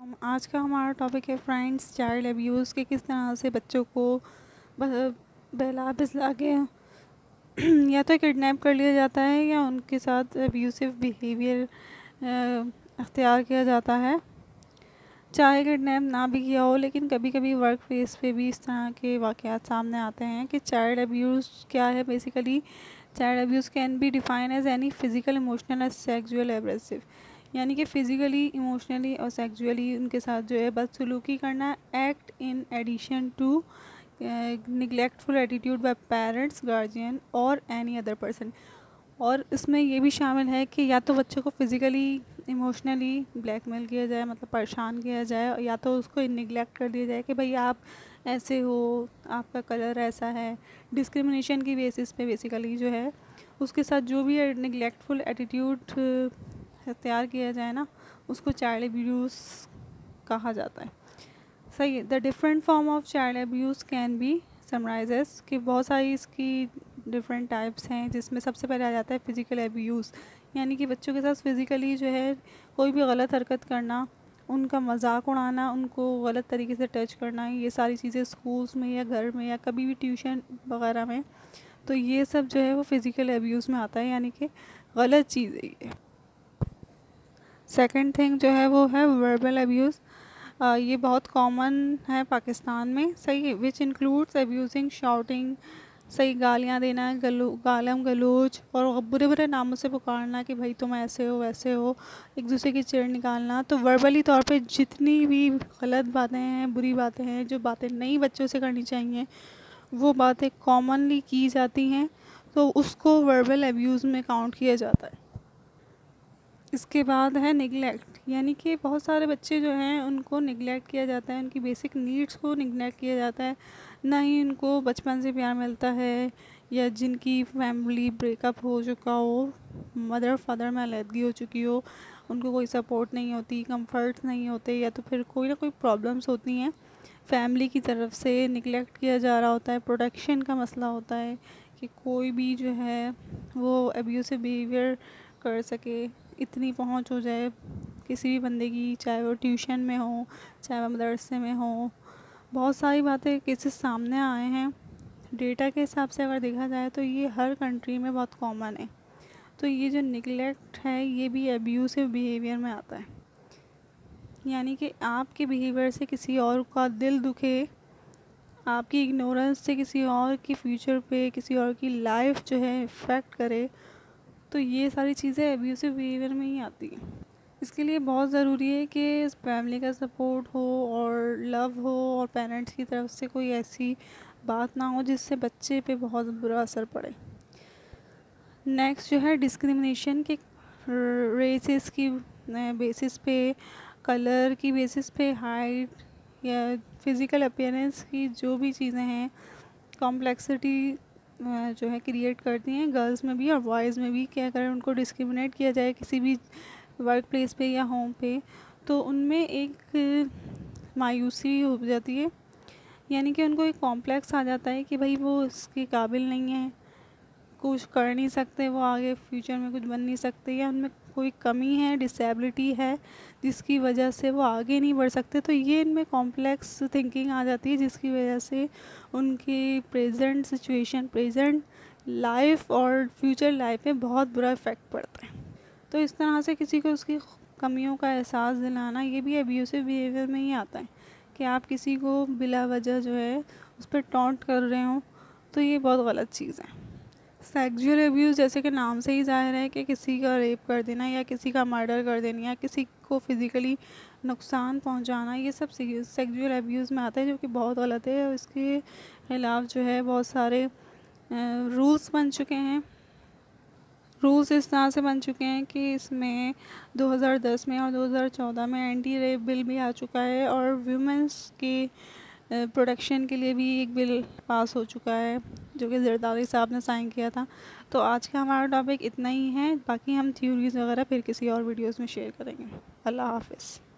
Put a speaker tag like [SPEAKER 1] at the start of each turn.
[SPEAKER 1] आज का हमारा टॉपिक है फ्रेंड्स चाइल्ड अब्यूज़ के किस तरह से बच्चों को बहला फिसला के या तो किडनैप कर लिया जाता है या उनके साथ अब्यूसिव बिहेवियर अख्तियार किया जाता है। चाहे किडनैप ना भी किया हो, लेकिन कभी कभी वर्क प्लेस पे भी इस तरह के वाक़यात सामने आते हैं कि चाइल्ड अब्यूज़ क्या है। Basically child abuse can be define as any physical, emotional और सेक्सुअल एब्रेसिव, यानी कि फ़िज़िकली, इमोशनली और सेक्सुअली उनके साथ जो है बदसलूकी करना। Act in addition to neglectful attitude by parents, guardian और एनी अदर पर्सन। और इसमें ये भी शामिल है कि या तो बच्चों को फिज़िकली, इमोशनली ब्लैकमेल किया जाए, मतलब परेशान किया जाए, या तो उसको निगलेक्ट कर दिया जाए कि भाई आप ऐसे हो, आपका कलर ऐसा है। डिस्क्रिमिनेशन की बेसिस पे बेसिकली जो है उसके साथ जो भी निगलेक्टफुल एटीट्यूड इख्तियार किया जाए ना, उसको चाइल्ड अब्यूज़ कहा जाता है। सही है। The different form of child abuse can B summarises कि बहुत सारी इसकी डिफरेंट टाइप्स हैं, जिसमें सबसे पहले आ जाता है फ़िज़िकल अब्यूज़, यानी कि बच्चों के साथ फ़िज़िकली जो है कोई भी गलत हरकत करना, उनका मजाक उड़ाना, उनको गलत तरीके से टच करना, ये सारी चीज़ें स्कूल्स में या घर में या कभी भी ट्यूशन वगैरह में, तो ये सब जो है वो फ़िज़िकल अब्यूज़ में आता है, यानी कि गलत चीज़ है ये। सेकंड थिंग जो है वो है वर्बल अब्यूज़। ये बहुत कॉमन है पाकिस्तान में, सही है, विच इंक्लूड्स अब्यूजिंग, शाउटिंग, सही, गालियाँ देना, गालम गलोच और बुरे बुरे नामों से पुकारना कि भाई तुम ऐसे हो वैसे हो, एक दूसरे की चिढ़ निकालना। तो वर्बली तौर पे जितनी भी गलत बातें हैं, बुरी बातें हैं, जो बातें नहीं बच्चों से करनी चाहिए, वो बातें कॉमनली की जाती हैं, तो उसको वर्बल अब्यूज़ में काउंट किया जाता है। इसके बाद है निगलेक्ट, यानी कि बहुत सारे बच्चे जो हैं उनको निगलेक्ट किया जाता है, उनकी बेसिक नीड्स को निगलेक्ट किया जाता है, ना ही उनको बचपन से प्यार मिलता है, या जिनकी फैमिली ब्रेकअप हो चुका हो, मदर फादर में अलहदगी हो चुकी हो, उनको कोई सपोर्ट नहीं होती, कंफर्ट्स नहीं होते, या तो फिर कोई ना कोई प्रॉब्लम्स होती हैं फैमिली की तरफ से, निगलेक्ट किया जा रहा होता है, प्रोटेक्शन का मसला होता है कि कोई भी जो है वो अब्यूसिव बिहेवियर कर सके, इतनी पहुंच हो जाए किसी भी बंदे की, चाहे वो ट्यूशन में हो, चाहे वो मदरसे में हो। बहुत सारी बातें, केसेस सामने आए हैं। डेटा के हिसाब से अगर देखा जाए तो ये हर कंट्री में बहुत कॉमन है। तो ये जो निगलेक्ट है ये भी अब्यूसिव बिहेवियर में आता है, यानी कि आपके बिहेवियर से किसी और का दिल दुखे, आपकी इग्नोरेंस से किसी और की फ्यूचर पे, किसी और की लाइफ जो है इफ़ेक्ट करे, तो ये सारी चीज़ें अब्यूसिव बिहेवियर में ही आती हैं। इसके लिए बहुत ज़रूरी है कि फैमिली का सपोर्ट हो और लव हो, और पेरेंट्स की तरफ से कोई ऐसी बात ना हो जिससे बच्चे पे बहुत बुरा असर पड़े। नेक्स्ट जो है डिस्क्रिमिनेशन के रेसेस की बेसिस पे, कलर की बेसिस पे, हाइट या फिज़िकल अपीयरेंस की जो भी चीज़ें हैं, कॉम्प्लेक्सिटी जो है क्रिएट करती हैं गर्ल्स में भी और बॉयज़ में भी, कि अगर उनको डिस्क्रिमिनेट किया जाए किसी भी वर्क प्लेस पे या होम पे, तो उनमें एक मायूसी हो जाती है, यानी कि उनको एक कॉम्प्लेक्स आ जाता है कि भाई वो इसके काबिल नहीं है, कुछ कर नहीं सकते, वो आगे फ्यूचर में कुछ बन नहीं सकते, या उनमें कोई कमी है, डिसेबिलिटी है जिसकी वजह से वो आगे नहीं बढ़ सकते। तो ये इनमें कॉम्प्लेक्स थिंकिंग आ जाती है, जिसकी वजह से उनकी प्रेजेंट सिचुएशन, प्रेजेंट लाइफ और फ्यूचर लाइफ में बहुत बुरा इफ़ेक्ट पड़ता है। तो इस तरह से किसी को उसकी कमियों का एहसास दिलाना, ये भी अब्यूसिव बिहेवियर में ही आता है कि आप किसी को बिला वजह जो है उस पर टॉन्ट कर रहे हो, तो ये बहुत गलत चीज़ है। सेक्सुअल अब्यूज़ जैसे कि नाम से ही ज़ाहिर है कि किसी का रेप कर देना या किसी का मर्डर कर देना या किसी को फिज़िकली नुकसान पहुंचाना, ये सब सेक्सुअल अब्यूज़ में आता है, जो कि बहुत गलत है। और इसके खिलाफ जो है बहुत सारे रूल्स बन चुके हैं। रूल्स इस तरह से बन चुके हैं कि इसमें 2010 में और 2014 में एंटी रेप बिल भी आ चुका है, और वुमेंस के प्रोटेक्शन के लिए भी एक बिल पास हो चुका है, जो कि जरदारी साहब ने साइन किया था। तो आज का हमारा टॉपिक इतना ही है, बाकी हम थ्योरीज़ वगैरह फिर किसी और वीडियोस में शेयर करेंगे। अल्लाह हाफ़िज़।